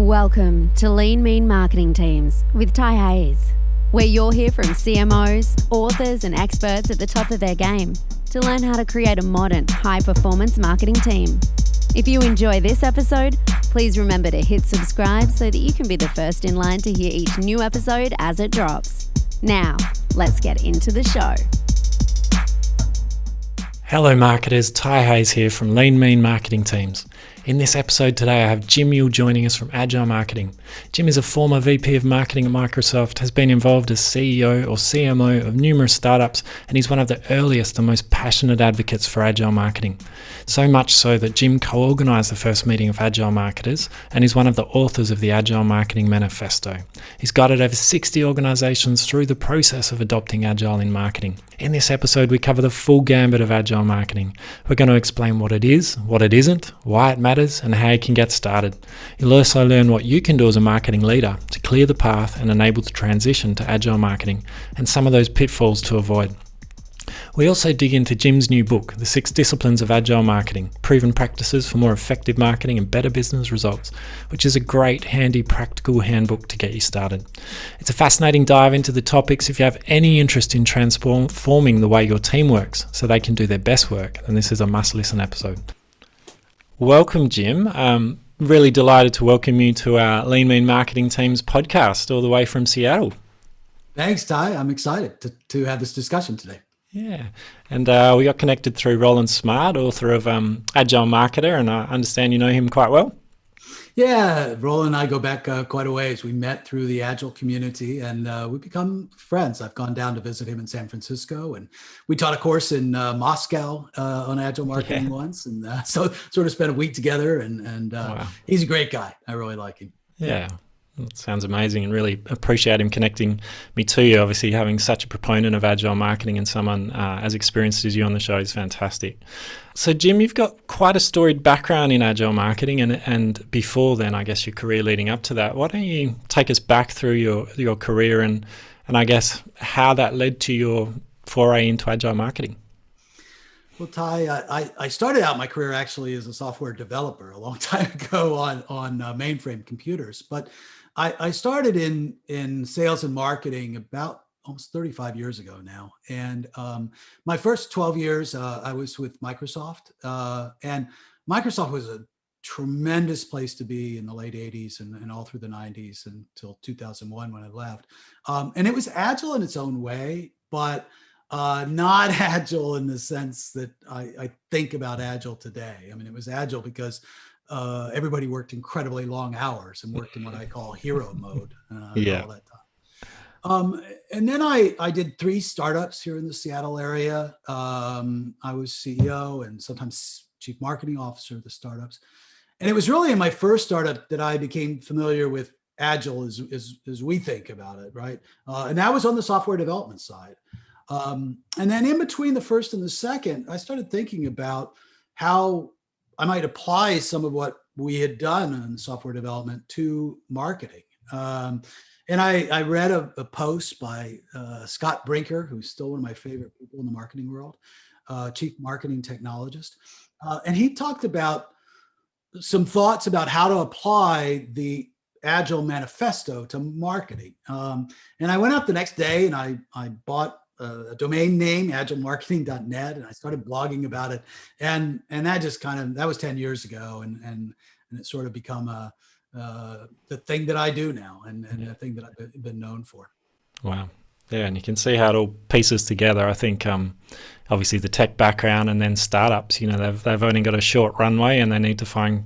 Welcome to Lean Mean Marketing Teams with Ty Hayes, where you'll hear from CMOs, authors and experts at the top of their game to learn how to create a modern, high-performance marketing team. If you enjoy this episode, please remember to hit subscribe so that you can be the first in line to hear each new episode as it drops. Now, let's get into the show. Hello marketers, Ty Hayes here from Lean Mean Marketing Teams. In this episode today I have Jim Ewel joining us from Agile Marketing. Jim is a former VP of Marketing at Microsoft, has been involved as CEO or CMO of numerous startups, and he's one of the earliest and most passionate advocates for Agile Marketing. So much so that Jim co-organised the first meeting of Agile Marketers and is one of the authors of the Agile Marketing Manifesto. He's guided over 60 organisations through the process of adopting Agile in marketing. In this episode we cover the full gambit of Agile Marketing. We're going to explain what it is, what it isn't, why it matters, and how you can get started. You'll also learn what you can do as a marketing leader to clear the path and enable the transition to Agile Marketing and some of those pitfalls to avoid. We also dig into Jim's new book, The 6 Disciplines of Agile Marketing, Proven Practices for More Effective Marketing and Better Business Results, which is a great, handy, practical handbook to get you started. It's a fascinating dive into the topics. If you have any interest in transforming the way your team works so they can do their best work, then this is a must-listen episode. Welcome, Jim. Really delighted to welcome you to our Lean Mean Marketing Teams podcast all the way from Seattle. Thanks, Ty. I'm excited to have this discussion today. Yeah, and we got connected through Roland Smart, author of Agile Marketer, and I understand you know him quite well. Yeah, Roland and I go back quite a ways. We met through the Agile community and we've become friends. I've gone down to visit him in San Francisco, and we taught a course in Moscow on Agile Marketing once, and so sort of spent a week together, and wow. He's a great guy. I really like him. Yeah. It sounds amazing, and really appreciate him connecting me to you. Obviously, having such a proponent of Agile Marketing and someone as experienced as you on the show is fantastic. So, Jim, you've got quite a storied background in Agile Marketing, and before then, I guess your career leading up to that. Why don't you take us back through your career and I guess how that led to your foray into Agile Marketing? Well, Ty, I started out my career actually as a software developer a long time ago on mainframe computers, but I started in sales and marketing about almost 35 years ago now. And my first 12 years, I was with Microsoft. And Microsoft was a tremendous place to be in the late 80s and all through the 90s until 2001 when I left. And it was agile in its own way, but not agile in the sense that I think about agile today. I mean, it was agile because everybody worked incredibly long hours and worked in what I call hero mode all that time. And then I did 3 startups here in the Seattle area. I was CEO and sometimes chief marketing officer of the startups. And it was really in my first startup that I became familiar with agile as we think about it, right? And that was on the software development side. And then in between the first and the second, I started thinking about how I might apply some of what we had done in software development to marketing. And I read a post by Scott Brinker, who's still one of my favorite people in the marketing world, chief marketing technologist. And he talked about some thoughts about how to apply the Agile Manifesto to marketing. And I went out the next day and I bought a domain name, agilemarketing.net, and I started blogging about it. And that just that was 10 years ago. And it's sort of become the thing that I do now and the thing that I've been known for. Wow. Yeah, and you can see how it all pieces together. I think obviously the tech background and then startups, they've only got a short runway and they need to find,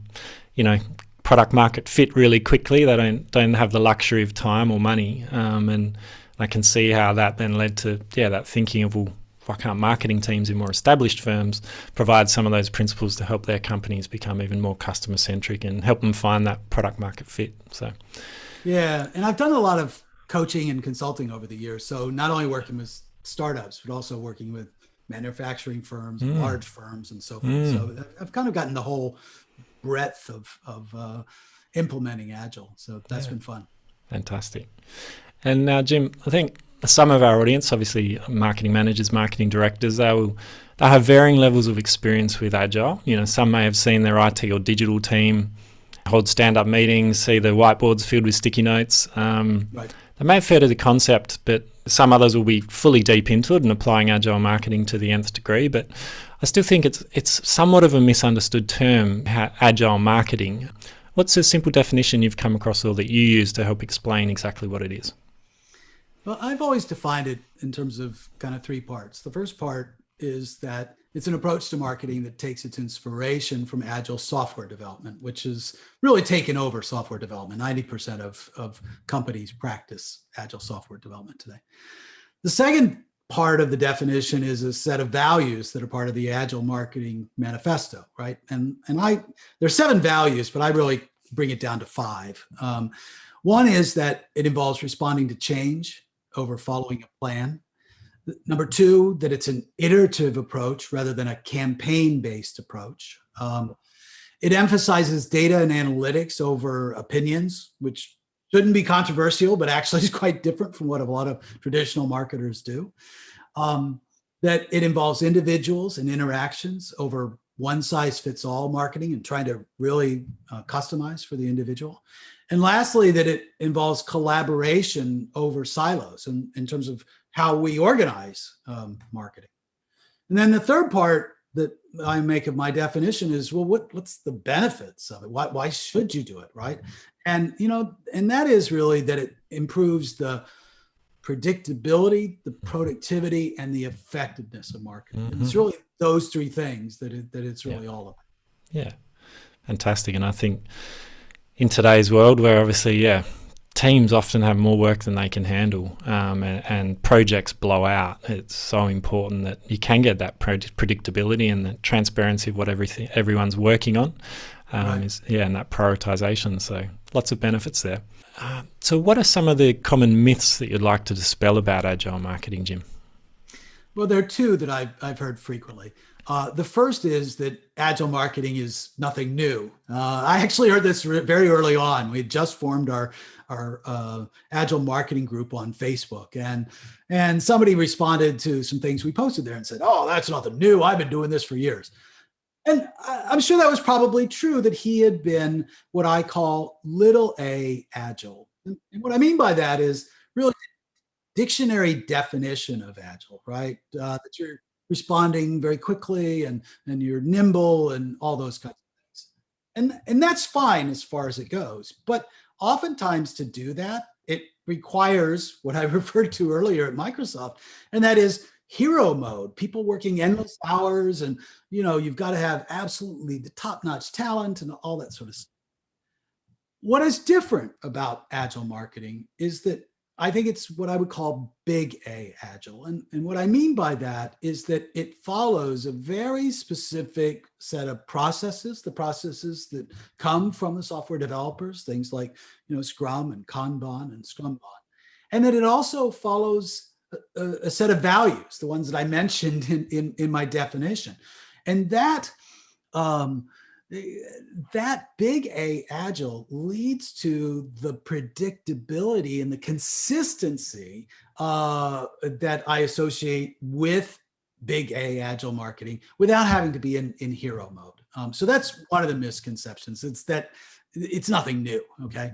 product market fit really quickly. They don't have the luxury of time or money. And I can see how that then led to, that thinking of, well, why can't marketing teams in more established firms provide some of those principles to help their companies become even more customer-centric and help them find that product market fit? So, yeah, and I've done a lot of coaching and consulting over the years. So not only working with startups, but also working with manufacturing firms, and large firms, and so forth. So I've kind of gotten the whole breadth of implementing Agile. So that's been fun. Fantastic. And now, Jim, I think some of our audience, obviously marketing managers, marketing directors, they have varying levels of experience with Agile. Some may have seen their IT or digital team hold stand-up meetings, see the whiteboards filled with sticky notes. Right. They may have heard of the concept, but some others will be fully deep into it and applying agile marketing to the nth degree. But I still think it's somewhat of a misunderstood term, agile marketing. What's a simple definition you've come across or that you use to help explain exactly what it is? Well, I've always defined it in terms of kind of three parts. The first part is that it's an approach to marketing that takes its inspiration from agile software development, which has really taken over software development. 90% of companies practice agile software development today. The second part of the definition is a set of values that are part of the Agile Marketing Manifesto, right? And there's 7 values, but I really bring it down to 5. One is that it involves responding to change over following a plan. Number 2, that it's an iterative approach rather than a campaign-based approach. It emphasizes data and analytics over opinions, which shouldn't be controversial, but actually is quite different from what a lot of traditional marketers do. That it involves individuals and interactions over one-size-fits-all marketing and trying to really customize for the individual. And lastly, that it involves collaboration over silos in terms of how we organize marketing. And then the third part that I make of my definition is, well, what's the benefits of it? Why should you do it, right? And and that is really that it improves the predictability, the productivity, and the effectiveness of marketing. Mm-hmm. And it's really those 3 things that it's really all about. Yeah, fantastic. And I think in today's world, where obviously, teams often have more work than they can handle, and projects blow out, it's so important that you can get that predictability and the transparency of what everyone's working on, right. And that prioritization. So lots of benefits there. So what are some of the common myths that you'd like to dispel about agile marketing, Jim? Well, there are 2 that I've heard frequently. The first is that agile marketing is nothing new. I actually heard this very early on. We had just formed our agile marketing group on Facebook, and somebody responded to some things we posted there and said, "Oh, that's nothing new. I've been doing this for years." And I'm sure that was probably true, that he had been what I call little a agile. And what I mean by that is really dictionary definition of agile, right? That you're responding very quickly and you're nimble and all those kinds of things. And that's fine as far as it goes. But oftentimes to do that, it requires what I referred to earlier at Microsoft, and that is hero mode, people working endless hours, and you've got to have absolutely the top-notch talent and all that sort of stuff. What is different about agile marketing is that I think it's what I would call big A agile. And what I mean by that is that it follows a very specific set of processes, the processes that come from the software developers, things like Scrum and Kanban and Scrumban. And that it also follows a set of values, the ones that I mentioned in my definition. And that big A agile leads to the predictability and the consistency that I associate with big A agile marketing without having to be in hero mode. So that's one of the misconceptions. It's that it's nothing new. Okay.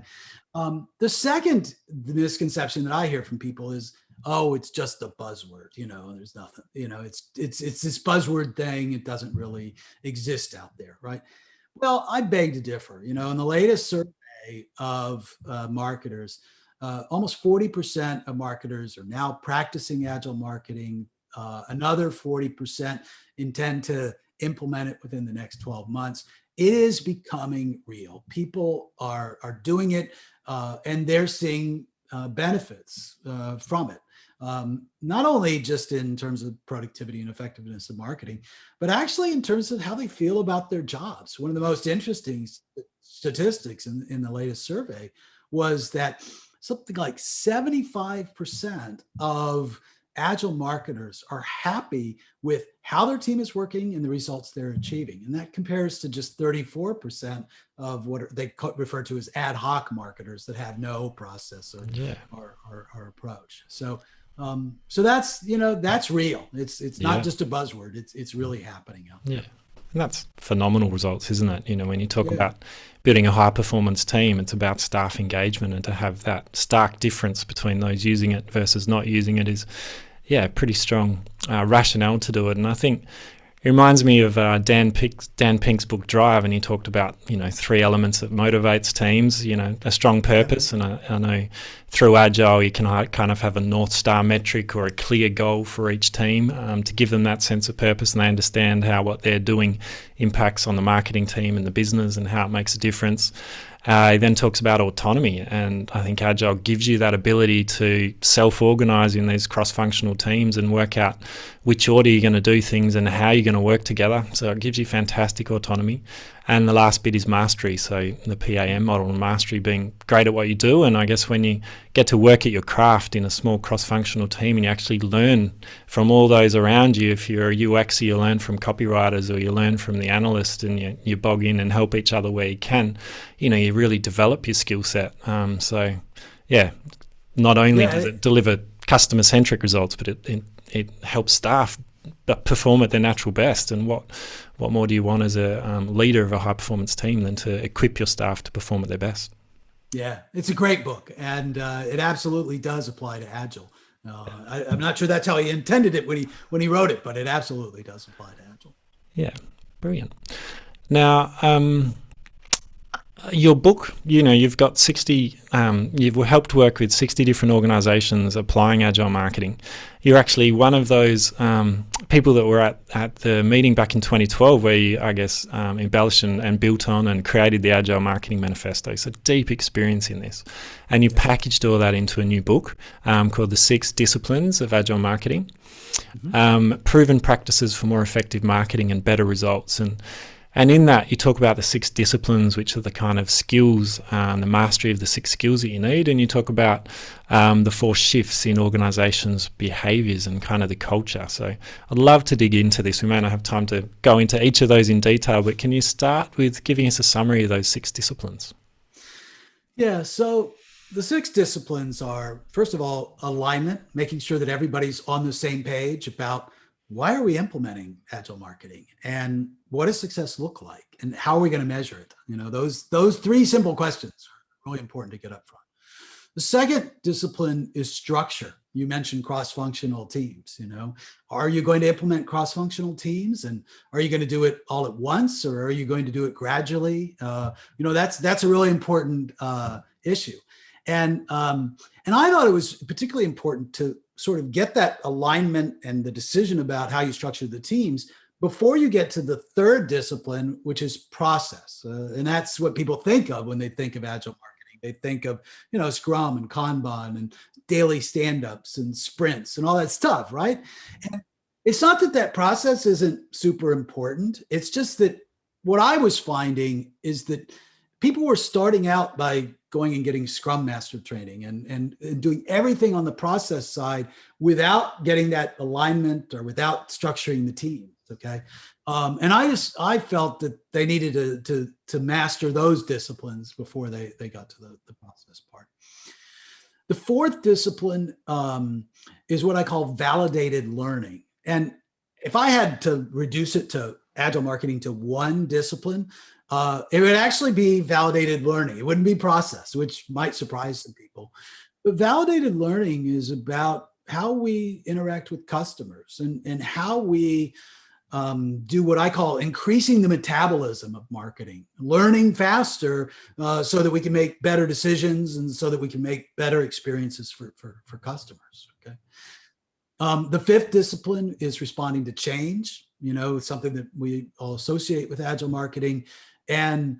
The second misconception that I hear from people is, oh, it's just a buzzword, there's nothing, it's this buzzword thing. It doesn't really exist out there. Right. Well, I beg to differ. In the latest survey of marketers, almost 40% of marketers are now practicing agile marketing. Another 40% intend to implement it within the next 12 months. It is becoming real. People are doing it, and they're seeing benefits from it. Not only just in terms of productivity and effectiveness of marketing, but actually in terms of how they feel about their jobs. One of the most interesting statistics in the latest survey was that something like 75% of agile marketers are happy with how their team is working and the results they're achieving. And that compares to just 34% of what they refer to as ad hoc marketers that have no process or approach. So that's, that's real. It's not just a buzzword. It's really happening out there. Yeah. And that's phenomenal results, isn't it? You know, when you talk Yeah. about building a high performance team, it's about staff engagement, and to have that stark difference between those using it versus not using it is, yeah, pretty strong rationale to do it. And I think it reminds me of Dan Pink's book Drive, and he talked about, you know, 3 elements that motivates teams. You know, a strong purpose, and I know through Agile you can kind of have a North Star metric or a clear goal for each team to give them that sense of purpose, and they understand how what they're doing impacts on the marketing team and the business and how it makes a difference. He then talks about autonomy, and I think Agile gives you that ability to self-organise in these cross-functional teams and work out which order you're going to do things and how you're going to work together. So it gives you fantastic autonomy. And the last bit is mastery, so the PAM model, and mastery being great at what you do. And I guess when you get to work at your craft in a small cross-functional team and you actually learn from all those around you, if you're a UX, you learn from copywriters, or you learn from the analyst, and you bog in and help each other where you can, you know, you really develop your skill set. So yeah, not only does it deliver customer-centric results, but it helps staff perform at their natural best. And what more do you want as a leader of a high-performance team than to equip your staff to perform at their best? Yeah, it's a great book, and it absolutely does apply to Agile. I'm not sure that's how he intended it when he wrote it, but it absolutely does apply to Agile. Yeah, brilliant. Now, your book, you know, you've got 60, you've helped work with 60 different organizations applying Agile marketing. You're actually one of those people that were at the meeting back in 2012 where you, I guess, embellished and built on and created the Agile Marketing Manifesto. So deep experience in this. And you packaged all that into a new book called The 6 Disciplines of Agile Marketing. Proven practices for more effective marketing and better results. And in that, you talk about the 6 disciplines, which are the kind of skills, the mastery of the 6 skills that you need. And you talk about the 4 shifts in organizations' behaviors and kind of the culture. So I'd love to dig into this. We may not have time to go into each of those in detail, but can you start with giving us a summary of those 6 disciplines? Yeah, so the 6 disciplines are, first of all, alignment, making sure that everybody's on the same page about why are we implementing Agile marketing, and what does success look like, and how are we going to measure it? You know, those 3 simple questions are really important to get up front. The second discipline is structure. You mentioned cross-functional teams. You know, are you going to implement cross-functional teams, and are you going to do it all at once, or are you going to do it gradually? You know, that's a really important issue. And I thought it was particularly important to sort of get that alignment and the decision about how you structure the teams before you get to the third discipline, which is process. And that's what people think of when they think of Agile marketing. They think of, you know, Scrum and Kanban and daily stand-ups and sprints and all that stuff, right? And it's not that process isn't super important. It's just that what I was finding is that people were starting out by going and getting Scrum Master training and doing everything on the process side without getting that alignment or without structuring the team. Okay. And I felt that they needed to master those disciplines before they got to the process part. The fourth discipline is what I call validated learning. And if I had to reduce it to Agile marketing to one discipline, it would actually be validated learning. It wouldn't be process, which might surprise some people. But validated learning is about how we interact with customers and how we do what I call increasing the metabolism of marketing, learning faster so that we can make better decisions and so that we can make better experiences for customers. Okay. The fifth discipline is responding to change, you know, something that we all associate with Agile marketing. And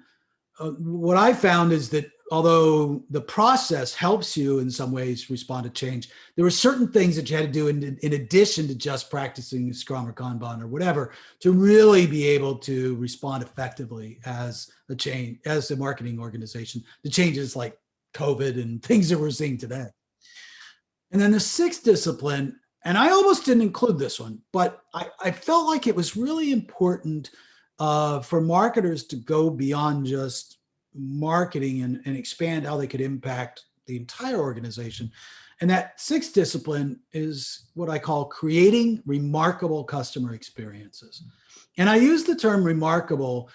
what I found is that although the process helps you in some ways respond to change, there were certain things that you had to do in addition to just practicing Scrum or Kanban or whatever to really be able to respond effectively as a marketing organization to changes like COVID and things that we're seeing today. And then the sixth discipline, and I almost didn't include this one, but I felt like it was really important for marketers to go beyond just marketing and expand how they could impact the entire organization. And that sixth discipline is what I call creating remarkable customer experiences. And I use the term remarkable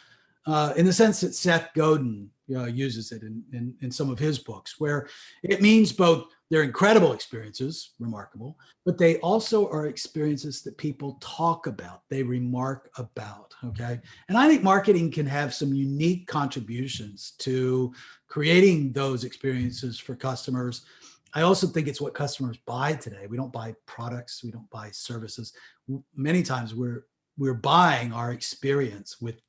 in the sense that Seth Godin uses it in some of his books, where it means both they're incredible experiences, remarkable, but they also are experiences that people talk about, they remark about, okay? And I think marketing can have some unique contributions to creating those experiences for customers. I also think it's what customers buy today. We don't buy products, we don't buy services. Many times we're buying our experience with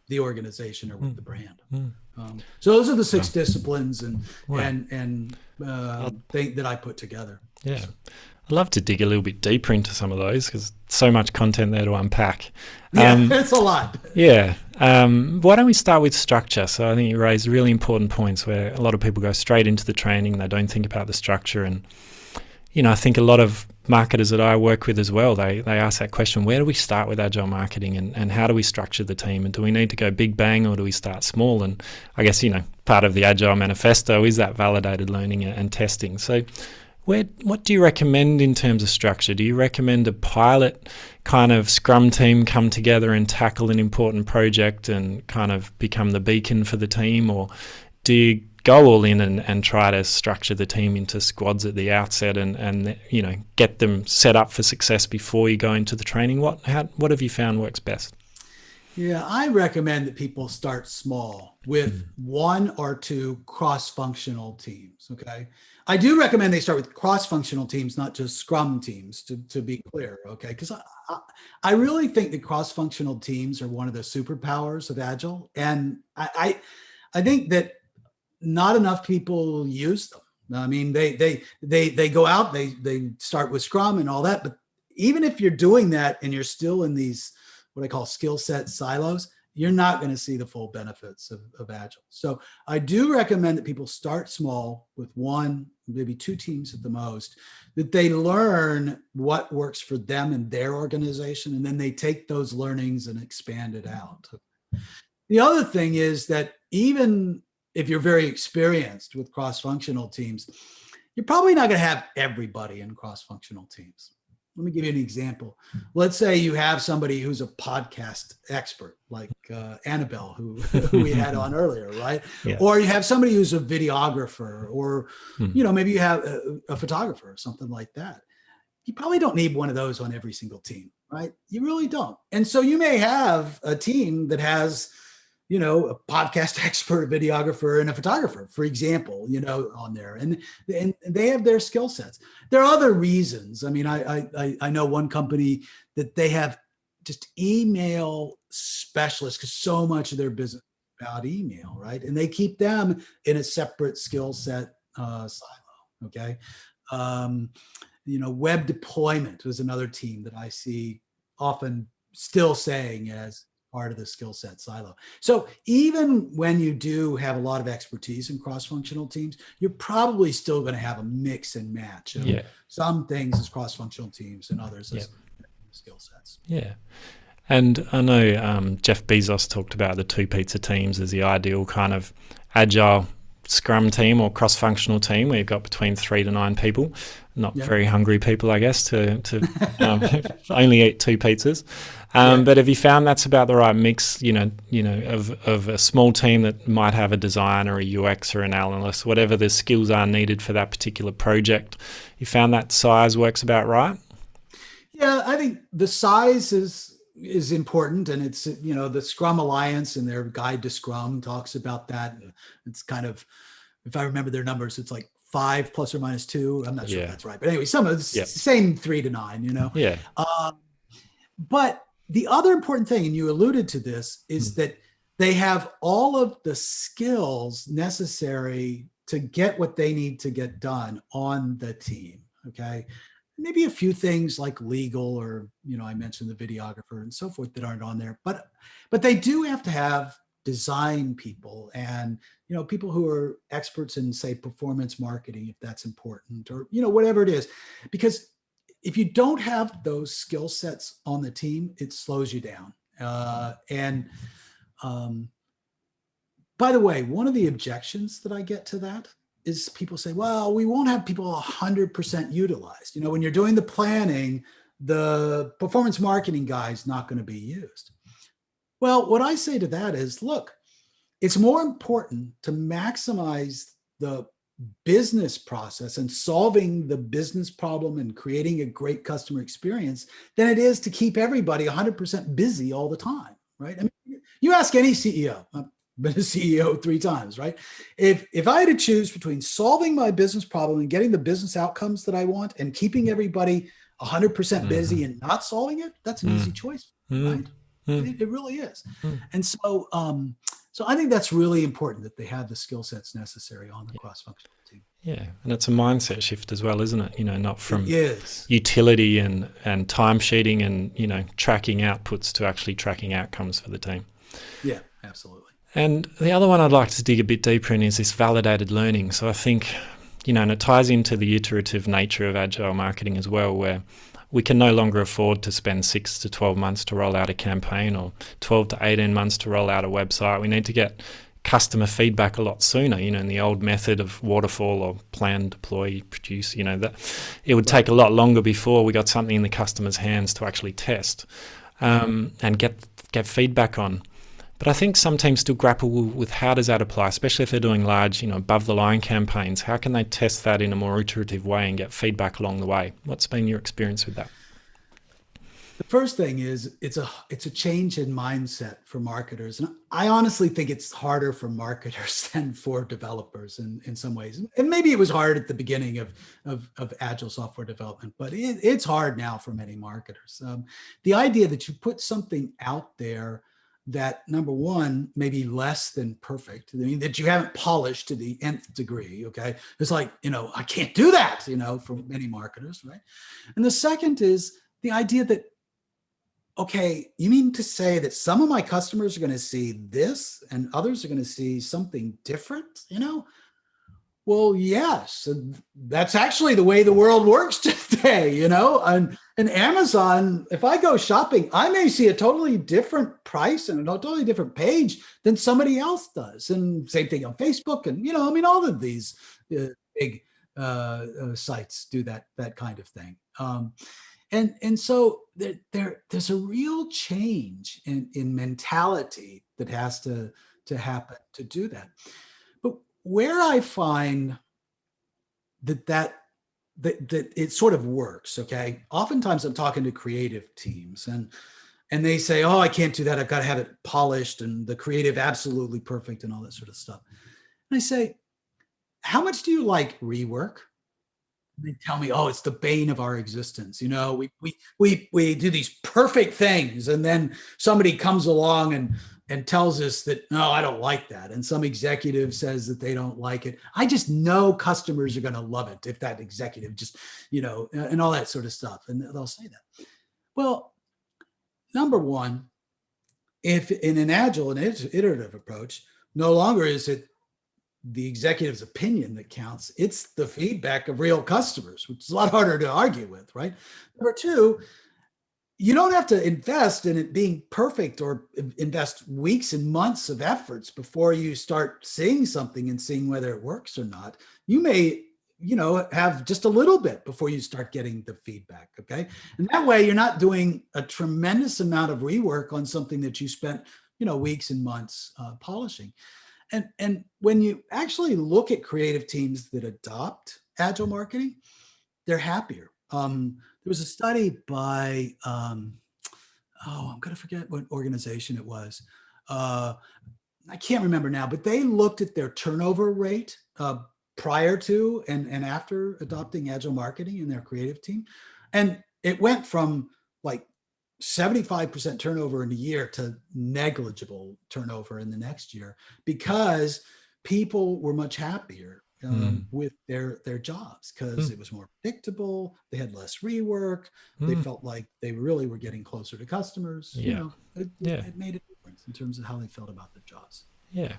the organization or with the brand. So those are the six disciplines and thing that I put together. Yeah, I'd love to dig a little bit deeper into some of those because so much content there to unpack. It's a lot. Yeah. Why don't we start with structure? So I think you raised really important points where a lot of people go straight into the training. They don't think about the structure. And, I think a lot of marketers that I work with as well, they ask that question, where do we start with agile marketing and how do we structure the team? And do we need to go big bang or do we start small? And I guess, part of the Agile Manifesto is that validated learning and testing. So what do you recommend in terms of structure? Do you recommend a pilot kind of scrum team come together and tackle an important project and kind of become the beacon for the team? Or do you go all in and try to structure the team into squads at the outset and get them set up for success before you go into the training? What have you found works best? Yeah, I recommend that people start small with one or two cross-functional teams, okay? I do recommend they start with cross-functional teams, not just scrum teams, to be clear, okay? Because I really think that cross-functional teams are one of the superpowers of Agile. And I think that not enough people use them. I mean, they go out, they start with Scrum and all that, but even if you're doing that and you're still in these, what I call skill set silos, you're not going to see the full benefits of Agile. So I do recommend that people start small with one, maybe two teams at the most, that they learn what works for them and their organization, and then they take those learnings and expand it out. The other thing is that even if you're very experienced with cross-functional teams, you're probably not going to have everybody in cross-functional teams. Let me give you an example. Let's say you have somebody who's a podcast expert, like Annabelle, who we had on earlier, right? Yeah. Or you have somebody who's a videographer, or maybe you have a photographer or something like that. You probably don't need one of those on every single team, right? You really don't. And so you may have a team that has a podcast expert, a videographer, and a photographer, for example, on there, and they have their skill sets. There are other reasons. I mean, I know one company that they have just email specialists because so much of their business is about email, right? And they keep them in a separate skill set silo. Okay, web deployment was another team that I see often still saying as part of the skill set silo. So even when you do have a lot of expertise in cross-functional teams, you're probably still going to have a mix and match of some things as cross-functional teams and others as skill sets. Yeah. And I know Jeff Bezos talked about the two pizza teams as the ideal kind of agile scrum team or cross-functional team where you've got between 3 to 9 people, not very hungry people, I guess, to only eat 2 pizzas. But have you found that's about the right mix, of a small team that might have a designer, a UX, or an analyst, whatever the skills are needed for that particular project? You found that size works about right? Yeah, I think the size is important, and it's the Scrum Alliance and their guide to Scrum talks about that. It's kind of, if I remember their numbers, it's like 5 plus or minus 2. I'm not sure if that's right, but anyway, some of the same 3 to 9. Yeah. But the other important thing, and you alluded to this, is that they have all of the skills necessary to get what they need to get done on the team. Okay. Maybe a few things like legal or, I mentioned the videographer and so forth that aren't on there, but they do have to have design people and, people who are experts in, say, performance marketing, if that's important, or, whatever it is, because if you don't have those skill sets on the team, it slows you down. By the way, one of the objections that I get to that is people say, well, we won't have people 100% utilized. When you're doing the planning, the performance marketing guy is not going to be used. Well, what I say to that is, look, it's more important to maximize the business process and solving the business problem and creating a great customer experience than it is to keep everybody 100% busy all the time, right? I mean, you ask any CEO, I've been a CEO 3 times, right? If I had to choose between solving my business problem and getting the business outcomes that I want and keeping everybody 100% busy and not solving it, that's an easy choice, right? It really is. And so, so I think that's really important that they have the skill sets necessary on the cross-functional team. Yeah, and it's a mindset shift as well, isn't it? Not from Yes. utility and time sheeting and, tracking outputs to actually tracking outcomes for the team. Yeah, absolutely. And the other one I'd like to dig a bit deeper in is this validated learning. So I think, and it ties into the iterative nature of agile marketing as well, where we can no longer afford to spend 6 to 12 months to roll out a campaign or 12 to 18 months to roll out a website. We need to get customer feedback a lot sooner, in the old method of waterfall or plan, deploy, produce, that it would take a lot longer before we got something in the customer's hands to actually test and get feedback on. But I think some teams still grapple with how does that apply, especially if they're doing large, above the line campaigns. How can they test that in a more iterative way and get feedback along the way? What's been your experience with that? The first thing is it's a change in mindset for marketers. And I honestly think it's harder for marketers than for developers in some ways. And maybe it was hard at the beginning of agile software development, but it's hard now for many marketers. The idea that you put something out there that, number one, maybe less than perfect, that you haven't polished to the nth degree, okay? It's like, I can't do that, for many marketers, right? And the second is the idea that, okay, you mean to say that some of my customers are going to see this and others are going to see something different, Well, yes, that's actually the way the world works today, And Amazon, if I go shopping, I may see a totally different price and a totally different page than somebody else does. And same thing on Facebook. And, all of these big sites do that kind of thing. And so there's a real change in mentality that has to happen to do that. But where I find that it sort of works, okay? Oftentimes I'm talking to creative teams and they say, oh, I can't do that. I've got to have it polished and the creative absolutely perfect and all that sort of stuff. And I say, how much do you like rework? And they tell me, oh, it's the bane of our existence. We do these perfect things and then somebody comes along and tells us that, no, I don't like that. And some executive says that they don't like it. I just know customers are going to love it if that executive just, and all that sort of stuff. And they'll say that. Well, number one, if in an agile and iterative approach, no longer is it the executive's opinion that counts, it's the feedback of real customers, which is a lot harder to argue with, right? Number two, you don't have to invest in it being perfect or invest weeks and months of efforts before you start seeing something and seeing whether it works or not. You may, have just a little bit before you start getting the feedback, okay? And that way you're not doing a tremendous amount of rework on something that you spent, weeks and months polishing. And when you actually look at creative teams that adopt agile marketing, they're happier. There was a study by, I'm going to forget what organization it was. I can't remember now, but they looked at their turnover rate prior to and after adopting agile marketing in their creative team. And it went from like 75% turnover in a year to negligible turnover in the next year because people were much happier with their jobs because it was more predictable. They had less rework. They felt like they really were getting closer to customers. Yeah. It made a difference in terms of how they felt about their jobs. Yeah.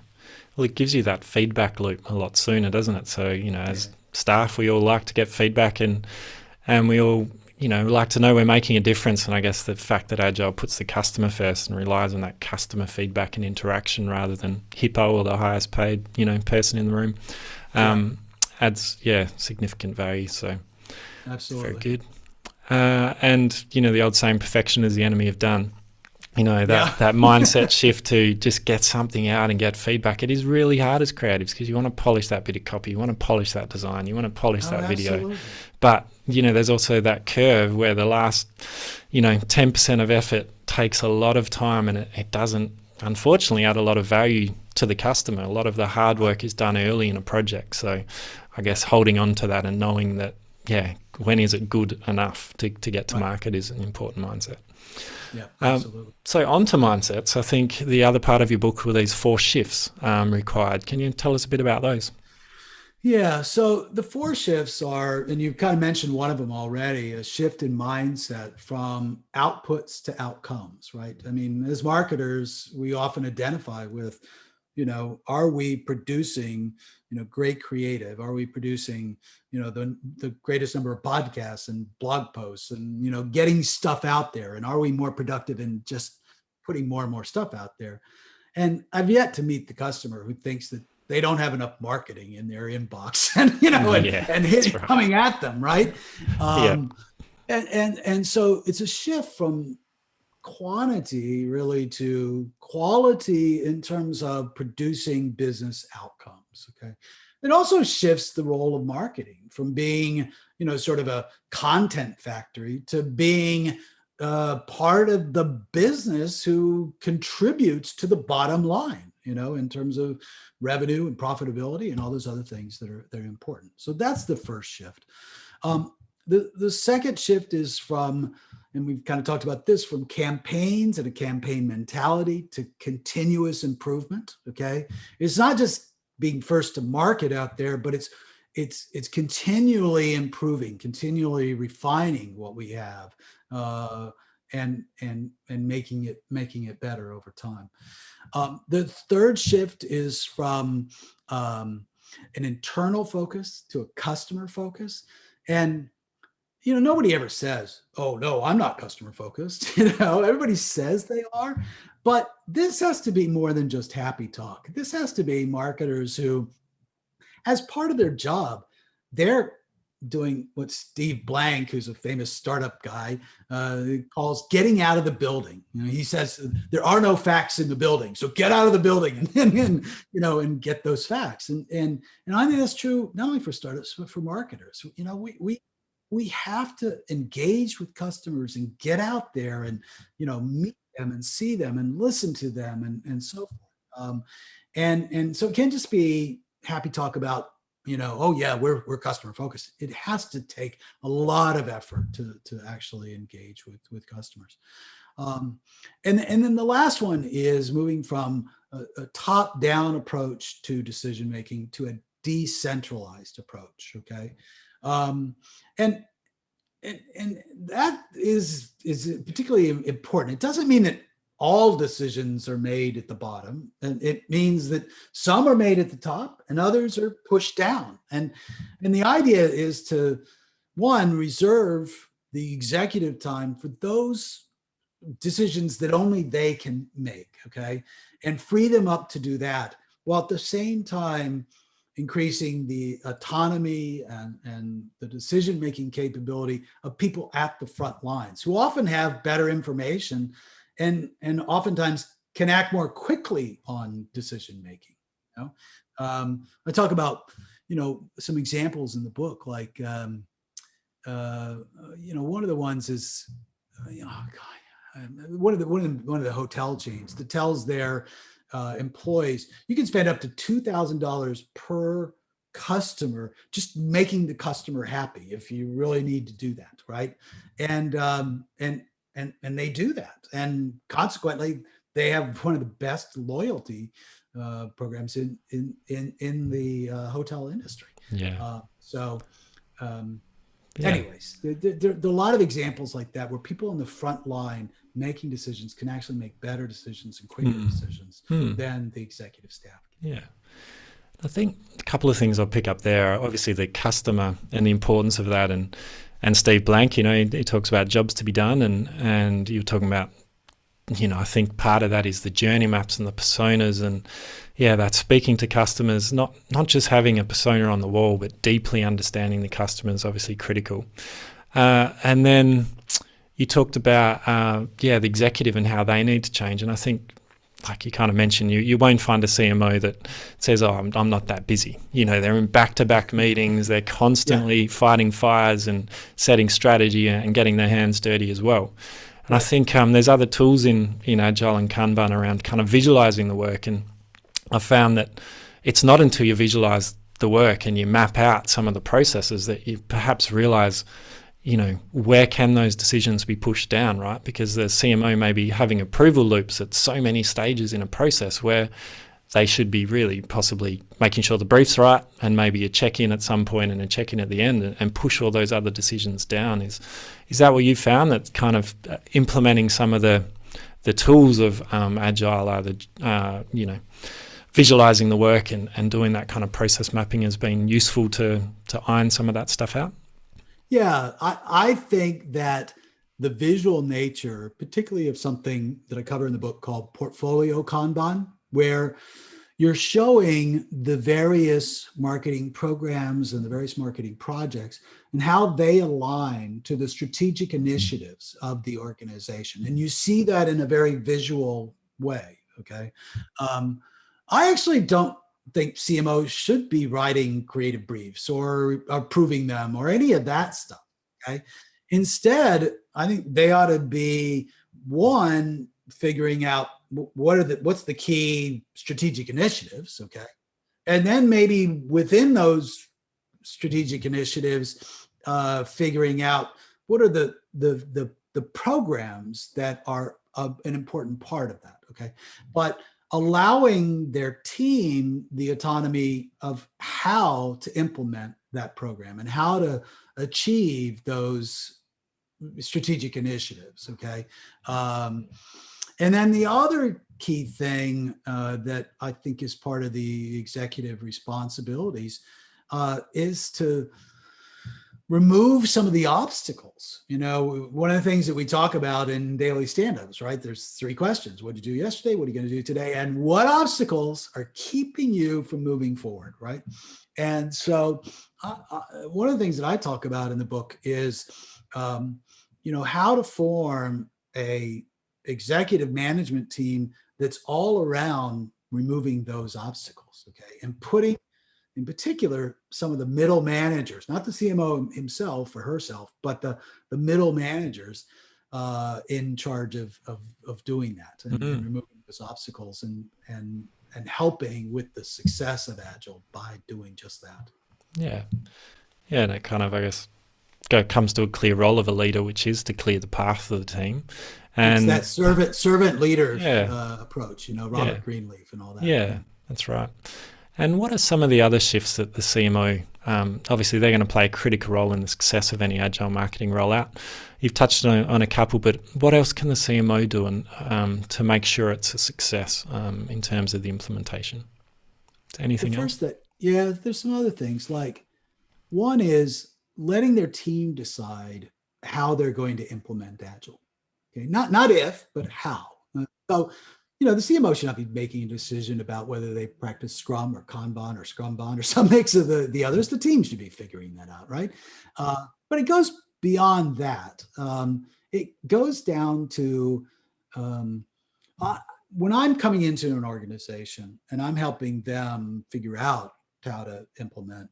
Well, it gives you that feedback loop a lot sooner, doesn't it? So, as staff, we all like to get feedback and we all we like to know we're making a difference. And I guess the fact that Agile puts the customer first and relies on that customer feedback and interaction rather than hippo or the highest paid, person in the room. adds significant value. So Absolutely. very good. And the old saying, perfection is the enemy of done. That mindset shift to just get something out and get feedback. It is really hard as creatives because you want to polish that bit of copy, you want to polish that design, you want to polish that video. Absolutely. But, there's also that curve where the last, 10% of effort takes a lot of time, and it doesn't, unfortunately, add a lot of value to the customer. A lot of the hard work is done early in a project. So I guess holding on to that and knowing that, when is it good enough to get to market is an important mindset. Yeah, absolutely. So on to mindsets, I think the other part of your book were these 4 shifts required. Can you tell us a bit about those? Yeah, so the 4 shifts are, and you've kind of mentioned one of them already, a shift in mindset from outputs to outcomes, right? I mean, as marketers, we often identify with, are we producing, great creative? Are we producing, the greatest number of podcasts and blog posts and, getting stuff out there? And are we more productive in just putting more and more stuff out there? And I've yet to meet the customer who thinks that they don't have enough marketing in their inbox and hit right. coming at them, right? And so it's a shift from quantity really to quality in terms of producing business outcomes. Okay. It also shifts the role of marketing from being, sort of a content factory to being part of the business who contributes to the bottom line, in terms of revenue and profitability and all those other things that are important. So that's the first shift. The second shift is from, and we've kind of talked about this, from campaigns and a campaign mentality to continuous improvement. Okay. It's not just being first to market out there, but it's continually improving, continually refining what we have, and making it better over time. The third shift is from an internal focus to a customer focus. And nobody ever says, oh, no, I'm not customer focused. Everybody says they are, but this has to be more than just happy talk. This has to be marketers who, as part of their job, they're doing what Steve Blank, who's a famous startup guy, calls getting out of the building. He says there are no facts in the building, so get out of the building and get those facts. And I think that's true not only for startups but for marketers. We have to engage with customers and get out there and meet them and see them and listen to them and so forth. And so it can't just be happy talk about we're customer focused. It has to take a lot of effort to actually engage with customers. And then the last one is moving from a top-down approach to decision making to a decentralized approach. Okay. And that is particularly important. It doesn't mean that all decisions are made at the bottom, and it means that some are made at the top and others are pushed down. And the idea is to, one, reserve the executive time for those decisions that only they can make, okay, and free them up to do that, while at the same time increasing the autonomy and the decision-making capability of people at the front lines who often have better information and oftentimes can act more quickly on decision-making. I talk about, some examples in the book, like, one of the ones is, one of the hotel chains that tells their employees, you can spend up to $2,000 per customer just making the customer happy if you really need to do that, right? And they do that, and consequently, they have one of the best loyalty programs in the hotel industry. Yeah. Anyways, there are a lot of examples like that where people on the front line making decisions can actually make better decisions and quicker decisions than the executive staff. Yeah. I think a couple of things I'll pick up there are obviously the customer and the importance of that. And Steve Blank, he talks about jobs to be done, and you're talking about I think part of that is the journey maps and the personas, and that's speaking to customers, not just having a persona on the wall, but deeply understanding the customer is obviously critical. And then you talked about the executive and how they need to change. And I think, like you kind of mentioned, you won't find a CMO that says, "Oh, I'm not that busy." They're in back-to-back meetings. They're constantly fighting fires and setting strategy and getting their hands dirty as well. And I think there's other tools in Agile and Kanban around kind of visualizing the work. And I found that it's not until you visualize the work and you map out some of the processes that you perhaps realize, where can those decisions be pushed down, right? Because the CMO may be having approval loops at so many stages in a process where they should be really possibly making sure the brief's right, and maybe a check-in at some point and a check-in at the end, and push all those other decisions down. Is that what you found, that kind of implementing some of the tools of Agile, either visualizing the work and doing that kind of process mapping has been useful to iron some of that stuff out? Yeah, I think that the visual nature, particularly of something that I cover in the book called portfolio Kanban, where you're showing the various marketing programs and the various marketing projects and how they align to the strategic initiatives of the organization. And you see that in a very visual way, okay? I actually don't think CMOs should be writing creative briefs or approving them or any of that stuff, okay? Instead, I think they ought to be, one, figuring out what's the key strategic initiatives, okay? And then maybe within those strategic initiatives, figuring out what are the programs that are an important part of that, okay? But allowing their team the autonomy of how to implement that program and how to achieve those strategic initiatives, okay? And then the other key thing that I think is part of the executive responsibilities is to remove some of the obstacles. One of the things that we talk about in daily stand-ups, right? There's 3 questions. What did you do yesterday? What are you going to do today? And what obstacles are keeping you from moving forward, right? And so one of the things that I talk about in the book is, how to form a executive management team that's all around removing those obstacles, okay? And putting, in particular, some of the middle managers, not the CMO himself or herself, but the middle managers in charge of doing that and removing those obstacles and helping with the success of Agile by doing just that. Yeah. And it kind of, I guess, comes to a clear role of a leader, which is to clear the path for the team. And it's that servant leader approach, Robert Greenleaf and all that. Yeah, that's right. And what are some of the other shifts that the CMO, obviously they're going to play a critical role in the success of any Agile marketing rollout. You've touched on a couple, but what else can the CMO do to make sure it's a success in terms of the implementation? Anything else? There's some other things. Like, one is letting their team decide how they're going to implement Agile. Okay, not if, but how. So, the CMO should not be making a decision about whether they practice Scrum or Kanban or Scrumban or some mix of the others. The team should be figuring that out, right? But it goes beyond that. It goes down to when I'm coming into an organization and I'm helping them figure out how to implement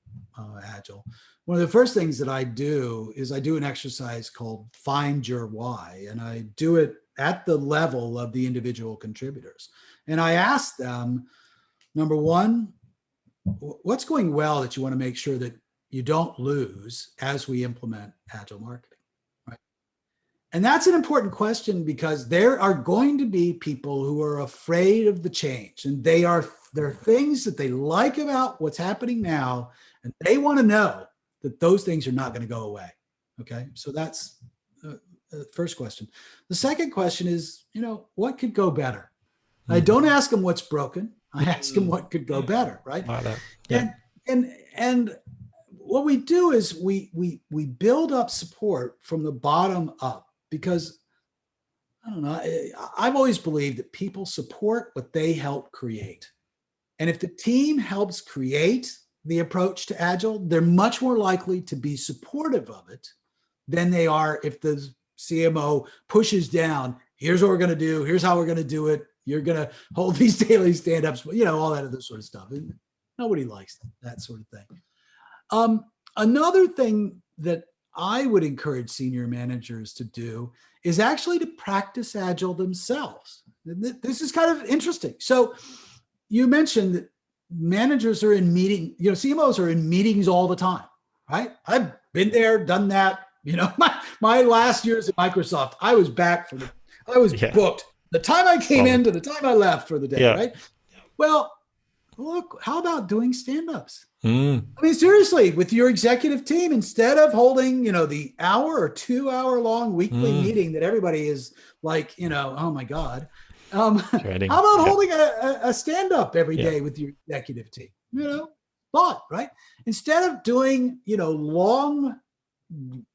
Agile, one of the first things that I do is I do an exercise called Find Your Why, and I do it at the level of the individual contributors. And I ask them, number one, what's going well that you want to make sure that you don't lose as we implement Agile marketing, right? And that's an important question because there are going to be people who are afraid of the change, and there are things that they like about what's happening now, and they want to know that those things are not going to go away. Okay, so that's the first question. The second question is, what could go better? I don't ask them what's broken. I ask them what could go better, right? Yeah. And what we do is we build up support from the bottom up, because I don't know. I've always believed that people support what they help create. And if the team helps create the approach to Agile, they're much more likely to be supportive of it than they are if the CMO pushes down, here's what we're going to do, here's how we're going to do it, you're going to hold these daily stand-ups, all that other sort of stuff. And nobody likes that sort of thing. Another thing that I would encourage senior managers to do is actually to practice Agile themselves. This is kind of interesting. So you mentioned that managers are in CMOs are in meetings all the time, right? I've been there, done that. My last years at Microsoft, I was booked. The time I came in to the time I left for the day, right? Well, look, how about doing stand-ups? I mean, seriously, with your executive team, instead of holding, the hour or 2 hour long weekly meeting that everybody is like, oh my God. How about holding a stand-up every day with your executive team? Thought, right? Instead of doing, long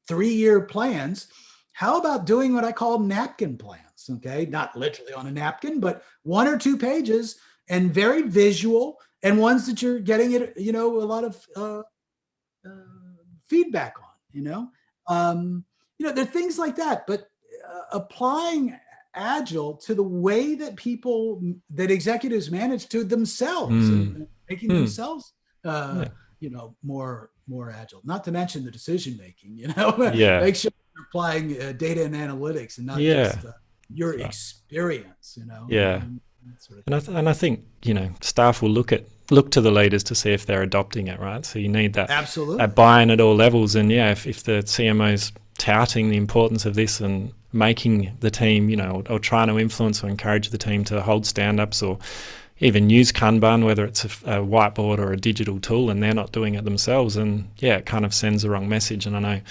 3-year plans, how about doing what I call napkin plans? Okay, not literally on a napkin, but 1 or 2 pages and very visual, and ones that you're getting a lot of feedback on. There are things like that, but applying Agile to the way that executives manage to themselves, and making themselves more agile. Not to mention the decision making. Make sure you're applying data and analytics and not just your experience. And I think staff will look to the leaders to see if they're adopting it, right? So you need that buy-in at all levels. And if the CMO's touting the importance of this and making the team, or trying to influence or encourage the team to hold stand-ups or even use Kanban, whether it's a whiteboard or a digital tool, and they're not doing it themselves, and it kind of sends the wrong message. And I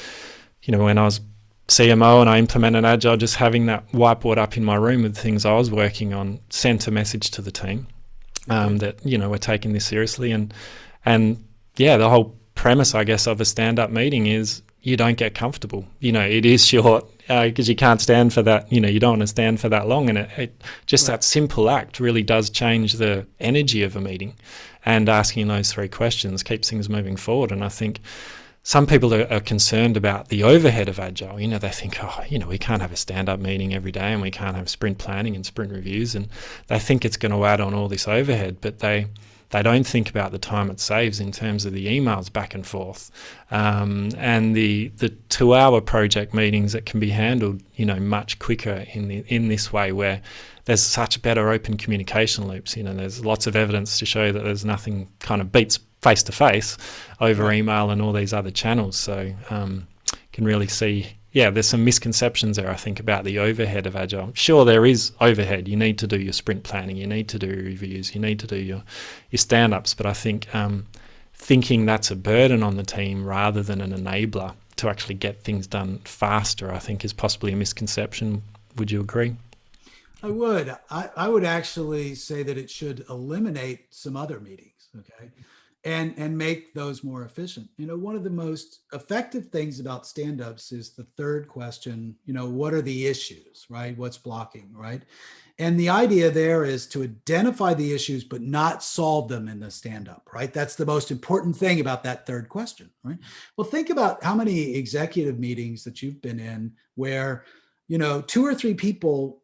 know, when I was CMO and I implemented Agile, just having that whiteboard up in my room with things I was working on sent a message to the team that we're taking this seriously. And the whole premise, I guess, of a stand-up meeting is you don't get comfortable. It is short because you can't stand for that. You don't want to stand for that long, and it just that simple act really does change the energy of a meeting. And asking those 3 questions keeps things moving forward. And I think some people are concerned about the overhead of Agile. They think, we can't have a stand-up meeting every day, and we can't have sprint planning and sprint reviews, and they think it's going to add on all this overhead, but they don't think about the time it saves in terms of the emails back and forth, and the 2-hour project meetings that can be handled, much quicker in this way, where there's such better open communication loops. There's lots of evidence to show that there's nothing kind of beats face-to-face over email and all these other channels. So can really see, there's some misconceptions there, I think, about the overhead of Agile. Sure, there is overhead. You need to do your sprint planning, you need to do reviews, you need to do your stand-ups, but I think thinking that's a burden on the team rather than an enabler to actually get things done faster, I think, is possibly a misconception. Would you agree? I would. I would actually say that it should eliminate some other meetings, okay, and make those more efficient. One of the most effective things about stand-ups is the 3rd question, what are the issues, right? What's blocking, right? And the idea there is to identify the issues, but not solve them in the stand-up, right? That's the most important thing about that 3rd question, right? Well, think about how many executive meetings that you've been in where, 2 or 3 people,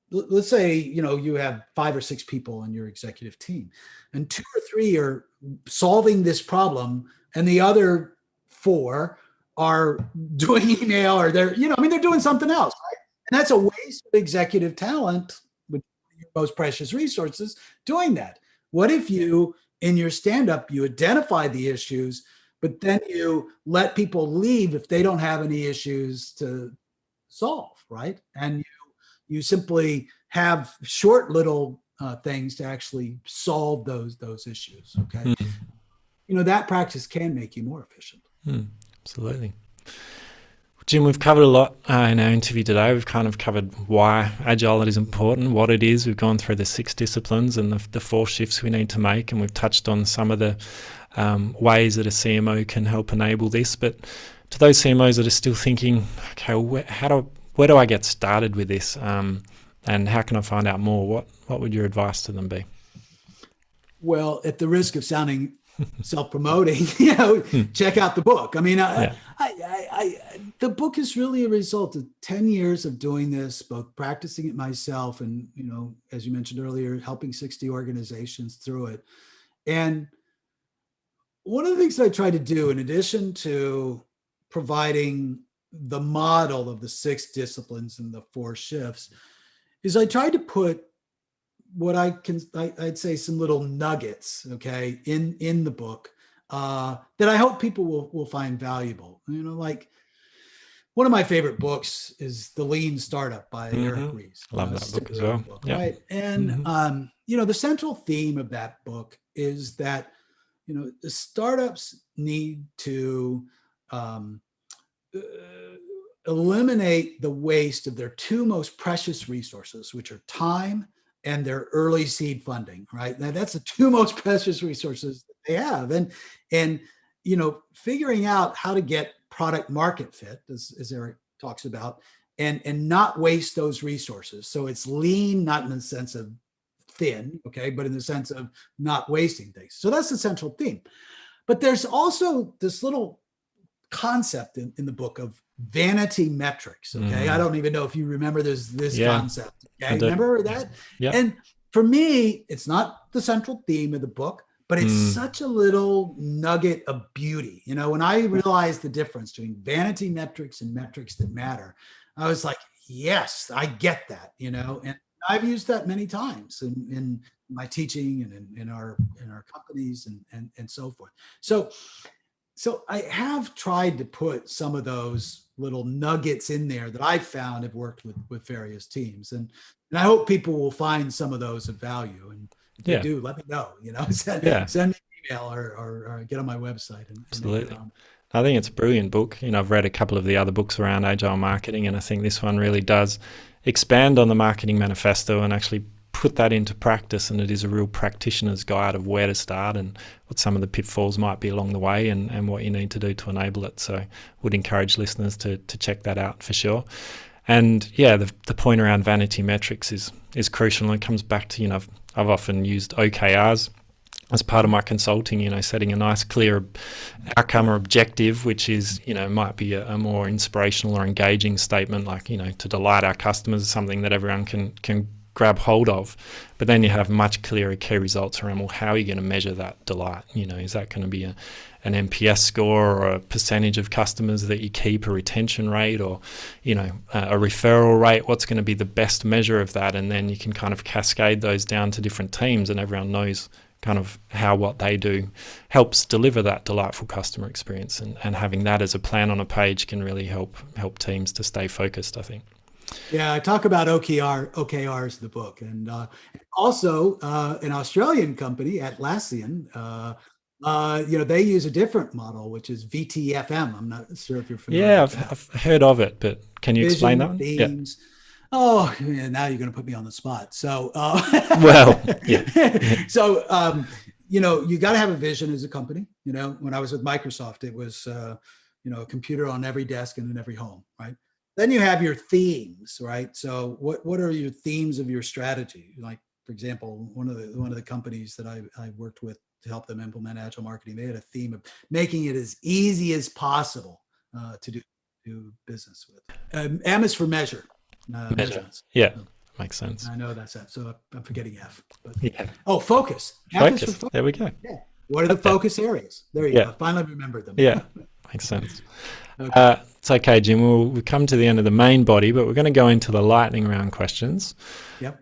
let's say, you have 5 or 6 people in your executive team, and 2 or 3 are solving this problem, and the other 4 are doing email, or they're doing something else, right? And that's a waste of executive talent, with your most precious resources, doing that. What if you, in your stand-up, you identify the issues, but then you let people leave if they don't have any issues to solve, right? And you simply have short little things to actually solve those issues. Okay, that practice can make you more efficient. Absolutely. Jim, we've covered a lot in our interview today. We've kind of covered why Agile is important, what it is. We've gone through the 6 disciplines and the 4 shifts we need to make, and we've touched on some of the ways that a CMO can help enable this. But to those CMOs that are still thinking, okay, where where do I get started with this? And how can I find out more? What would your advice to them be? Well, at the risk of sounding self-promoting, check out the book. I mean, the book is really a result of 10 years of doing this, both practicing it myself and, as you mentioned earlier, helping 60 organizations through it. And one of the things that I try to do, in addition to providing the model of the 6 disciplines and the 4 shifts, is I tried to put what I'd say some little nuggets, okay, in the book that I hope people will find valuable. Like one of my favorite books is The Lean Startup by Eric Ries. Love that book as well. Book, right? And the central theme of that book is that the startups need to eliminate the waste of their 2 most precious resources, which are time and their early seed funding, right? Now that's the 2 most precious resources that they have. And figuring out how to get product market fit, as Eric talks about, and not waste those resources. So it's lean, not in the sense of thin, okay, but in the sense of not wasting things. So that's the central theme. But there's also this little concept in the book of vanity metrics. Okay. I don't even know if you remember this concept. Okay. Remember that? Yeah. And for me, it's not the central theme of the book, but it's such a little nugget of beauty. When I realized the difference between vanity metrics and metrics that matter, I was like, yes, I get that, and I've used that many times in my teaching and in our companies and so forth. So I have tried to put some of those little nuggets in there that I've found have worked with various teams. And I hope people will find some of those of value. And if you do, let me know, send me an email or get on my website. Absolutely. I think it's a brilliant book. I've read a couple of the other books around agile marketing, and I think this one really does expand on the marketing manifesto and actually put that into practice, and it is a real practitioner's guide of where to start and what some of the pitfalls might be along the way and what you need to do to enable it. So would encourage listeners to check that out for sure. And the point around vanity metrics is crucial, and it comes back to, I've often used OKRs as part of my consulting, setting a nice clear outcome or objective, which is, might be a more inspirational or engaging statement, like, to delight our customers is something that everyone can grab hold of. But then you have much clearer key results around, well, how are you going to measure that delight? Is that going to be an NPS score or a percentage of customers that you keep, a retention rate, or, a referral rate? What's going to be the best measure of that? And then you can kind of cascade those down to different teams, and everyone knows kind of how what they do helps deliver that delightful customer experience. And having that as a plan on a page can really help teams to stay focused, I think. Yeah, I talk about OKRs in the book. And also an Australian company, Atlassian, they use a different model, which is VTFM. I'm not sure if you're familiar. Yeah, I've heard of it, but can you explain that one? Themes. Yeah. Oh, now you're going to put me on the spot. So, well, yeah. So, you got to have a vision as a company. When I was with Microsoft, it was, a computer on every desk and in every home, right? Then you have your themes, right? So what are your themes of your strategy? Like, for example, one of the companies that I worked with to help them implement agile marketing, they had a theme of making it as easy as possible to do business with. M is for measure. Measurements. Yeah, makes sense. I know that's that. So I'm forgetting F. But, focus. Focus. F there we go. Yeah. What are the focus areas? There you go. I finally remembered them. Yeah, makes sense. Okay. It's okay, Jim. We've come to the end of the main body, but we're going to go into the lightning round questions. Yep.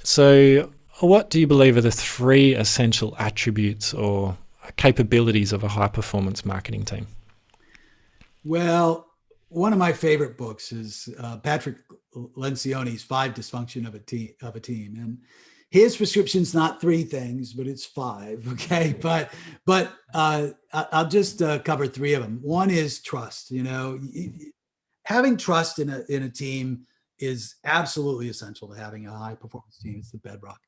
So what do you believe are the 3 essential attributes or capabilities of a high-performance marketing team? Well, one of my favorite books is Patrick Lencioni's 5 Dysfunction of a Team. And his prescription's not 3 things, but it's 5. Okay. But I'll just cover 3 of them. One is trust. Having trust in a team is absolutely essential to having a high performance team. It's the bedrock.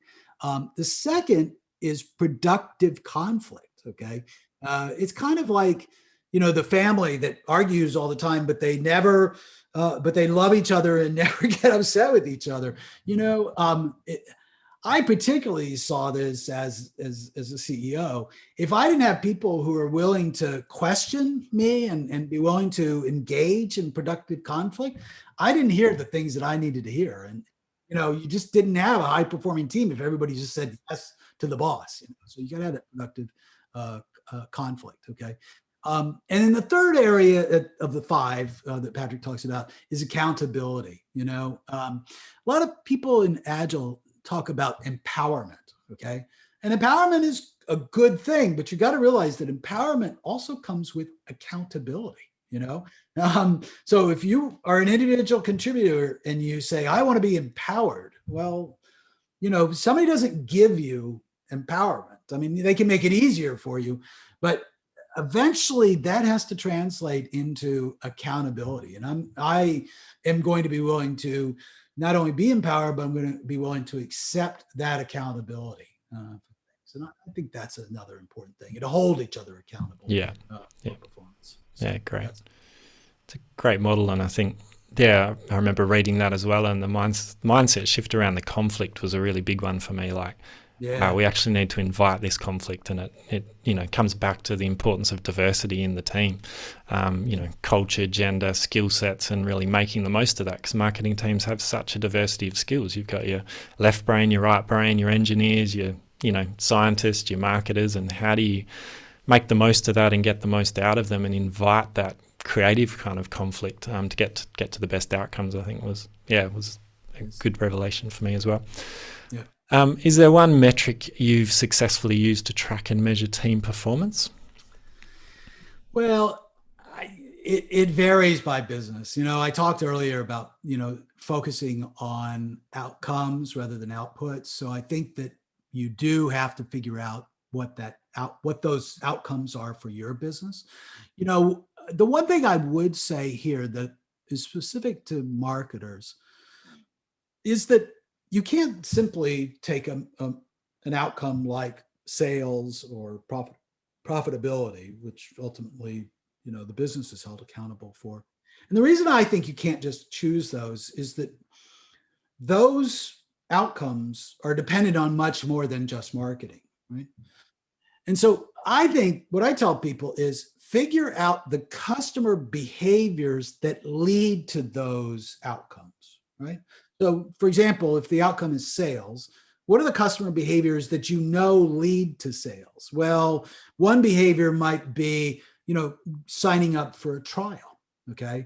The second is productive conflict. Okay. It's kind of like, the family that argues all the time, but they never but they love each other and never get upset with each other. I particularly saw this as a CEO. If I didn't have people who are willing to question me and be willing to engage in productive conflict, I didn't hear the things that I needed to hear. And, you just didn't have a high performing team if everybody just said yes to the boss. So you got to have that productive conflict. Okay. And then the third area of the five that Patrick talks about is accountability. A lot of people in Agile talk about empowerment, okay? And empowerment is a good thing, but you got to realize that empowerment also comes with accountability, So if you are an individual contributor and you say, I want to be empowered, well, somebody doesn't give you empowerment. I mean, they can make it easier for you, but eventually that has to translate into accountability. And I am going to be willing to not only be empowered, but I'm going to be willing to accept that accountability. And I think that's another important thing, to hold each other accountable. For performance. So great. It's a great model. And I think, I remember reading that as well. And the mindset shift around the conflict was a really big one for me. Like, we actually need to invite this conflict, and it comes back to the importance of diversity in the team, culture, gender, skill sets, and really making the most of that, because marketing teams have such a diversity of skills. You've got your left brain, your right brain, your engineers, your scientists, your marketers, and how do you make the most of that and get the most out of them and invite that creative kind of conflict to get to the best outcomes? I think was a good revelation for me as well. Is there one metric you've successfully used to track and measure team performance? Well, it varies by business. I talked earlier about, focusing on outcomes rather than outputs. So I think that you do have to figure out what those outcomes are for your business. The one thing I would say here that is specific to marketers is that you can't simply take an outcome like sales or profitability, which ultimately, the business is held accountable for. And the reason I think you can't just choose those is that those outcomes are dependent on much more than just marketing, right? And so I think what I tell people is figure out the customer behaviors that lead to those outcomes, right? So, for example, if the outcome is sales, what are the customer behaviors that lead to sales? Well, one behavior might be, signing up for a trial, okay?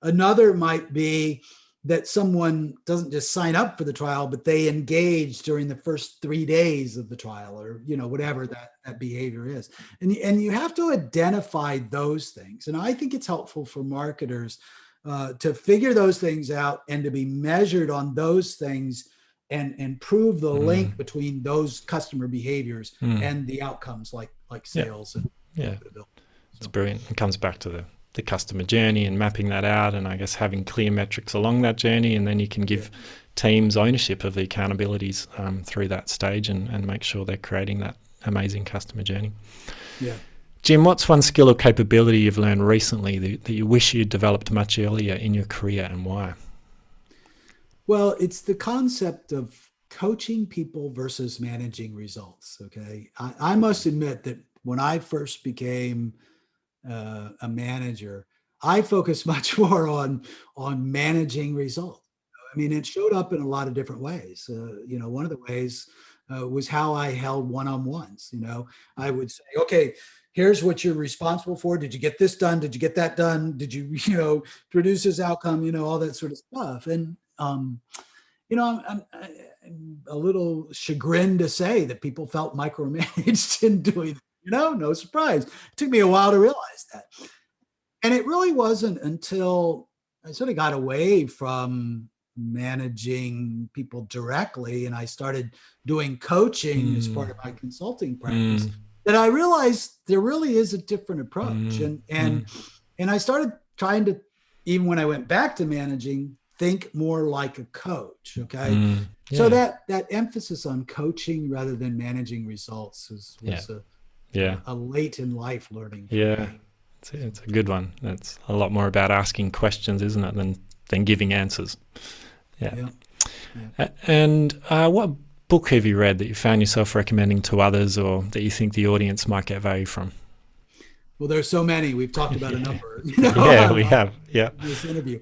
Another might be that someone doesn't just sign up for the trial, but they engage during the first 3 days of the trial, or, whatever that behavior is. And you have to identify those things. And I think it's helpful for marketers to figure those things out and to be measured on those things and prove the link between those customer behaviors and the outcomes like sales and profitability. It's brilliant. It comes back to the customer journey and mapping that out, and I guess having clear metrics along that journey, and then you can give teams ownership of the accountabilities through that stage and make sure they're creating that amazing customer journey. Yeah. Jim, what's one skill or capability you've learned recently that you wish you'd developed much earlier in your career, and why? Well, it's the concept of coaching people versus managing results, okay? I must admit that when I first became a manager, I focused much more on managing results. I mean, it showed up in a lot of different ways. One of the ways was how I held one-on-ones. I would say, okay, here's what you're responsible for. Did you get this done? Did you get that done? Did you, produce this outcome? All that sort of stuff. And, I'm a little chagrined to say that people felt micromanaged in doing it. No surprise. It took me a while to realize that. And it really wasn't until I sort of got away from managing people directly and I started doing coaching as part of my consulting practice that I realized there really is a different approach. And I started trying to, even when I went back to managing, think more like a coach. Okay. So that emphasis on coaching rather than managing results was a late in life learning. It's a good one. It's a lot more about asking questions, isn't it, than than giving answers. Yeah. And what book have you read that you found yourself recommending to others, or that you think the audience might get value from? Well, there's so many. We've talked about a number. Yeah, we have. Yeah. This interview,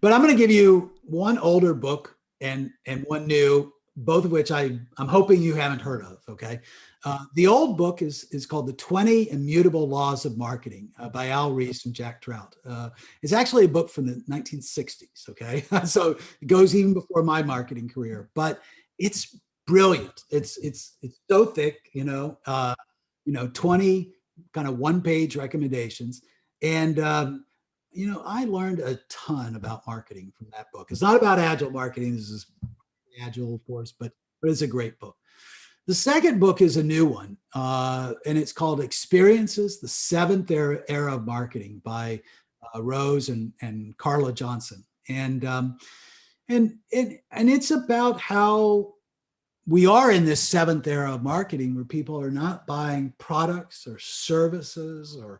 but I'm going to give you one older book and one new, both of which I'm hoping you haven't heard of. Okay, the old book is called The 20 Immutable Laws of Marketing by Al Ries and Jack Trout. It's actually a book from the 1960s. Okay, so it goes even before my marketing career, but it's brilliant. It's so thick, 20 kind of one-page recommendations. And, I learned a ton about marketing from that book. It's not about agile marketing. This is agile, of course, but it's a great book. The second book is a new one, and it's called Experiences, the Seventh Era of Marketing by Rose and Carla Johnson. And it's about how we are in this seventh era of marketing where people are not buying products or services or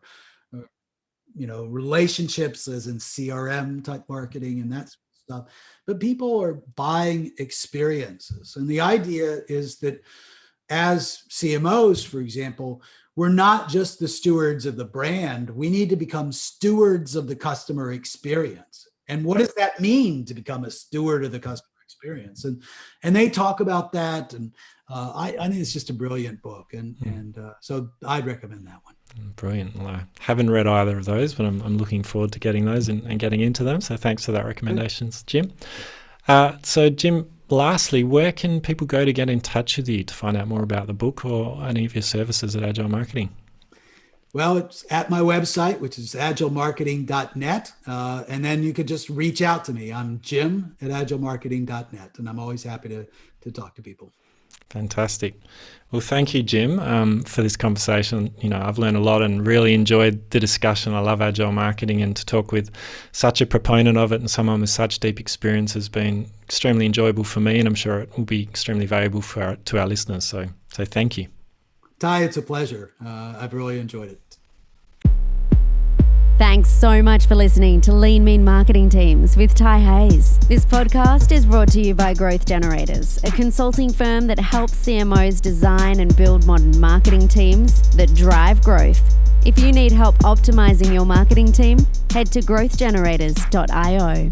relationships, as in CRM type marketing and that sort of stuff, but people are buying experiences. And the idea is that as CMOs, for example, we're not just the stewards of the brand. We need to become stewards of the customer experience. And what does that mean to become a steward of the customer experience? And they talk about that, and I think it's just a brilliant book, and so I'd recommend that one. Brilliant. Well, I haven't read either of those, but I'm looking forward to getting those and getting into them. So thanks for that recommendations, Jim. So Jim, lastly, where can people go to get in touch with you to find out more about the book or any of your services at Agile Marketing? Well, it's at my website, which is agilemarketing.net. And then you could just reach out to me. I'm Jim at agilemarketing.net, and I'm always happy to talk to people. Fantastic. Well, thank you, Jim, for this conversation. I've learned a lot and really enjoyed the discussion. I love Agile Marketing, and to talk with such a proponent of it and someone with such deep experience has been extremely enjoyable for me, and I'm sure it will be extremely valuable to our listeners. So thank you. Ty, it's a pleasure. I've really enjoyed it. Thanks so much for listening to Lean Mean Marketing Teams with Ty Hayes. This podcast is brought to you by Growth Generators, a consulting firm that helps CMOs design and build modern marketing teams that drive growth. If you need help optimizing your marketing team, head to growthgenerators.io.